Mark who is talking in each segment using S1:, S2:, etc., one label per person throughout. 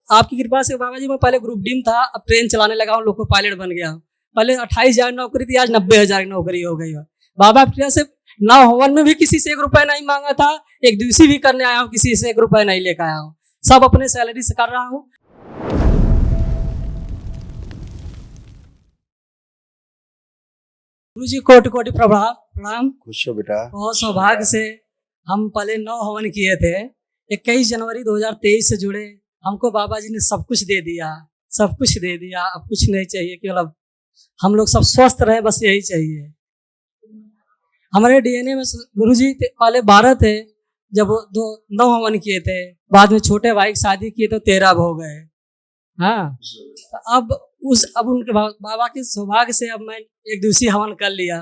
S1: आपकी कृपा से बाबा जी मैं पहले ग्रुप डी में था, अब ट्रेन चलाने लगा हूँ, लोको पायलट बन गया हूँ। पहले 28,000 नौकरी थी, आज 90,000 की नौकरी हो गई है। बाबा की कृपा से 9 हवन में भी किसी से 1 रुपया नहीं मांगा था, एक दिवसी भी करने आया हूँ, किसी से 1 रुपया नहीं लेकर आया हूँ, सब अपने सैलरी से कर रहा हूँ। गुरु जी कोटि कोटि प्रणाम।
S2: खुश हो बेटा।
S1: बहुत सौभाग्य से हम पहले 9 हवन किए थे, 21 जनवरी 2023 से जुड़े। हमको बाबा जी ने सब कुछ दे दिया, सब कुछ दे दिया, अब कुछ नहीं चाहिए, केवल अब हम लोग सब स्वस्थ रहे, बस यही चाहिए। हमारे डीएनए में गुरु जी पहले 12 थे, जब 9 हवन किए थे, बाद में छोटे भाई की शादी किए तो 13 हो गए। हाँ, तो अब उनके बाबा के सौभाग्य से अब मैं एक दिवसीय हवन कर लिया।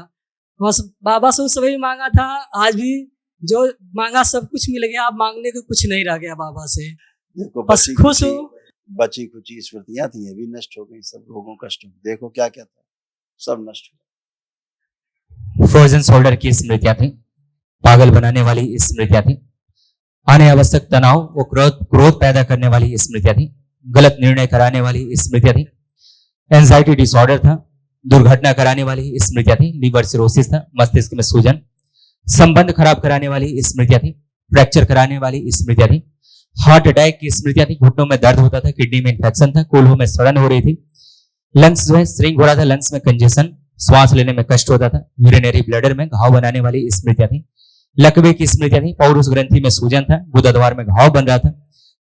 S1: बस बाबा से उस समय मांगा था, आज भी जो मांगा सब कुछ मिल गया, अब मांगने को कुछ नहीं रह गया बाबा से।
S2: देखो
S1: बस खुश हूँ।
S2: बची कुछ स्मृतियां थी, अभी नष्ट हो गई, सब रोगों कष्ट। देखो क्या क्या था, सब नष्ट हो।
S3: फ्रोजन शोल्डर की स्मृतियां थी, पागल बनाने वाली स्मृतियां थी, अनावश्यक तनाव व क्रोध पैदा करने वाली स्मृतियां थी, गलत निर्णय कराने वाली स्मृतियां थी, एंजाइटी डिसऑर्डर था, दुर्घटना कराने वाली स्मृतियां थी, लीवर सिरोसिस था, मस्तिष्क में सूजन, संबंध खराब कराने वाली स्मृतियां थी, फ्रैक्चर कराने वाली स्मृतियां थी, हार्ट अटैक की स्मृतियां थी, घुटनों में दर्द होता था, किडनी में इंफेक्शन था, कोल्हों में सड़न हो रही थी, लंग्स जो है श्रिंक हो रहा था, लंग्स में कंजेशन, श्वास लेने में कष्ट होता था, यूरिनरी ब्लैडर में घाव बनाने वाली स्मृतियां थी, लकवे की स्मृतियां थी, पौरुष ग्रंथि में सूजन था, गुदाद्वार में घाव बन रहा था,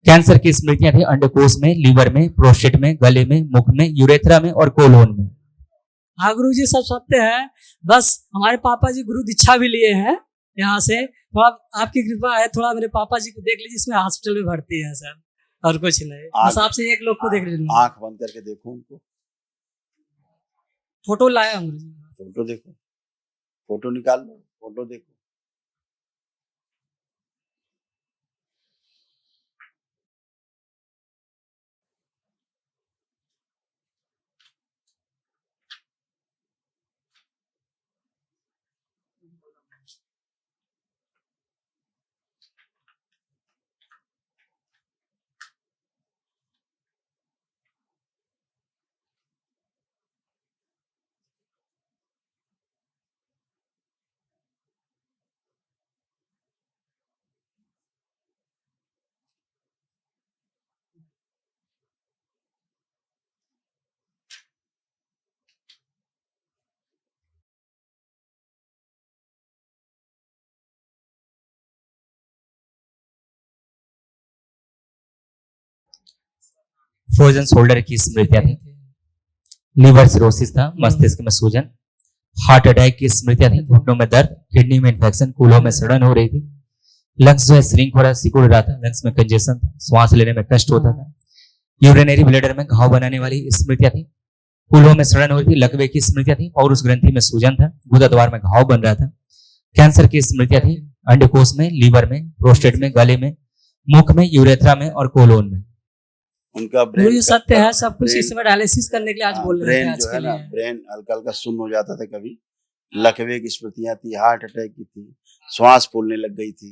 S3: कैंसर की स्मृतियां थी, अंडकोश में, लीवर में, प्रोस्टेट में, गले में, मुख में, यूरेथ्रा में और कोलोन में।
S1: हाँ गुरु जी सब सत्य है। बस हमारे पापा जी गुरु दीक्षा भी लिए हैं यहाँ से, थोड़ा आपकी कृपा है, थोड़ा मेरे पापा जी को देख लीजिए, इसमें हॉस्पिटल में भर्ती है सर, और कुछ नहीं, बस आपसे एक लोग को देख लीजिए।
S2: आंख बंद करके देखो उनको,
S1: फोटो लाया गुरु जी।
S2: फोटो देखो, फोटो निकाल लो, फोटो देखो।
S3: फ्रोजन शोल्डर की स्मृतियां थी, लीवर सिरोसिस था, मस्तिष्क में सूजन, हार्ट अटैक की स्मृतियां थी, घुटनों में दर्द, किडनी में इंफेक्शन, कूल्हों में सड़न हो रही थी, लंग्स जो है श्रिंक हो रहा, सिकुड़ रहा था, लंग्स में कंजेशन था, श्वास लेने में कष्ट होता था, यूरिनरी ब्लैडर में घाव बनाने वाली स्मृतियां थी, कूल्हों में सड़न हो रही थी, लकवे की स्मृतियां थी, पौरुष ग्रंथि में सूजन था, गुदाद्वार में घाव बन रहा था, कैंसर की स्मृतियां थी, अंडकोश में, लीवर में, प्रोस्टेट में, गले में, मुख में, यूरेथ्रा में और कोलोन में।
S2: उनका ब्रेन
S1: सत्य है, सब कुछ इस समय डायलिसिस करने के लिए आज बोल रहे हैं।
S2: ब्रेन जो है ना, ब्रेन हल्का हल्का सुन्न हो जाता था कभी, लकवे की स्मृतियां थी, हार्ट अटैक की थी, श्वास फूलने लग गई थी।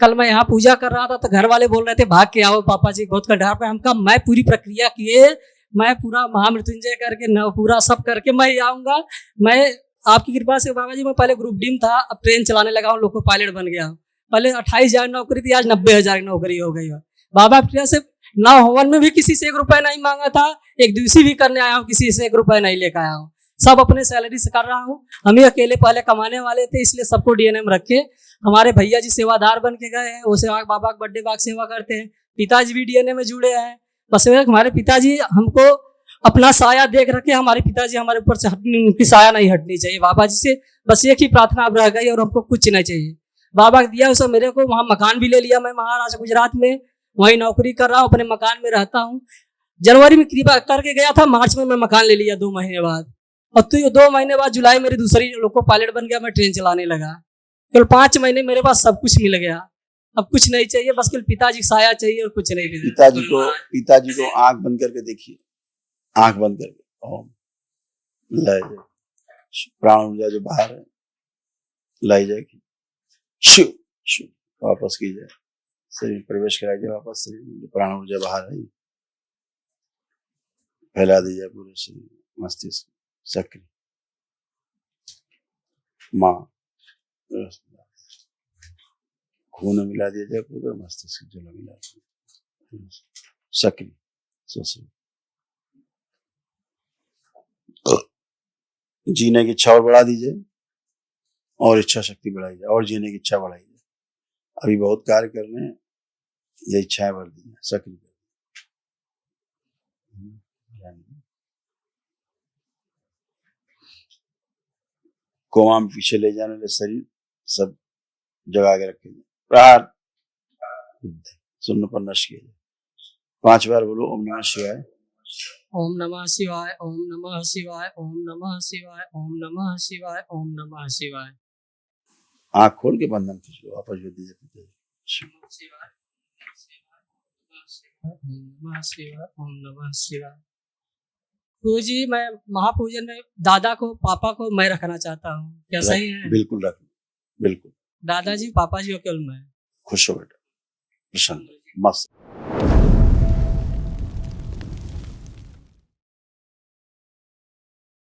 S1: कल मैं यहाँ पूजा कर रहा था तो घर वाले बोल रहे थे भाग के आओ पापा जी, बहुत कटार पे। हमका मैं पूरी प्रक्रिया किए, मैं पूरा महामृत्युंजय करके न पूरा सब करके मैं आऊंगा। मैं आपकी कृपा से बाबा जी मैं पहले ग्रुप डी में था, अब ट्रेन चलाने लगा हूँ, लोको पायलट बन गया हूँ। पहले 28,000 नौकरी थी, आज 90,000 की नौकरी हो गई है। बाबा की कृपा से 9 हवन में भी किसी से 1 रुपया नहीं मांगा था, एक दिवसी भी करने आया हूँ, किसी से 1 रुपया नहीं लेकर आया हूँ, सब अपने सैलरी से कर रहा हूँ। हम ही अकेले पहले कमाने वाले थे, इसलिए सबको डीएनए में रखे। हमारे भैया जी सेवादार बन के गए हैं, वो सेवा बाबा का बर्थडे बाग सेवा करते हैं, पिताजी भी डीएनए में जुड़े हैं। बस हमारे पिताजी हमको अपना साया देख रखे, हमारे पिताजी हमारे ऊपर से उनकी साया नहीं हटनी चाहिए। बाबा जी से बस एक ही प्रार्थना अब रह गई और हमको कुछ नहीं चाहिए। बाबा का दिया उसे मेरे को, वहाँ मकान भी ले लिया, मैं महाराष्ट्र गुजरात में वहीं नौकरी कर रहा हूँ, अपने मकान में रहता हूँ। जनवरी में कृपा करके गया था, मार्च में मैं मकान ले लिया 2 महीने बाद, और तो 2 महीने बाद जुलाई मेरी दूसरी लोको पायलट बन गया, मैं ट्रेन चलाने लगा। केवल 5 महीने मेरे पास सब कुछ मिल गया, अब कुछ नहीं चाहिए, बस केवल पिताजी साया चाहिए और कुछ नहीं।
S2: पिताजी को आंख बंद करके देखिए, आंख बंद करके ओम लय प्राण ऊर्जा जो बाहर है लय जाएगी, शिव शिव वापस की जाए। शरीर में प्रवेश कराई जाए वापस शरीर में, जो प्राण ऊर्जा बाहर आई फैला दी जाए पूरे शरीर में, मस्तिष्क सक्रिय माँ खून में मिला दिया जाए पूरे मस्तिष्क जल मिला दिया सक्रिय ससुर। जीने की इच्छा और बढ़ा दीजिए और इच्छा शक्ति बढ़ाई जाए और जीने की इच्छा बढ़ाई जाए। अभी बहुत कार्य करने हैं, ये इच्छाएं बढ़ दी हैं, सक्रिय कर दी। कोमा में पीछे ले जाने वाले शरीर सब जगा के रखे जाए, प्राण शून्य पर नष्ट किया जाए। 5 बार बोलो ओम नमः शिवाय,
S1: ओम नमः शिवाय, ओम नमः शिवाय, ओम नमः शिवाय, ओम नमः शिवाय, ओम नमः शिवाय।
S2: आंख खोल के बंधन खींच लो, वापस जो दिए
S1: ओम नमः शिवाय, ओम नमः शिवाय। गुरु जी, मैं महापूजन में दादा को पापा को मैं रखना चाहता हूँ, क्या सही है?
S2: बिल्कुल रख, बिल्कुल
S1: दादाजी पापा जी को केवल मैं।
S2: खुश हो बेटा, प्रसन्न मस्त।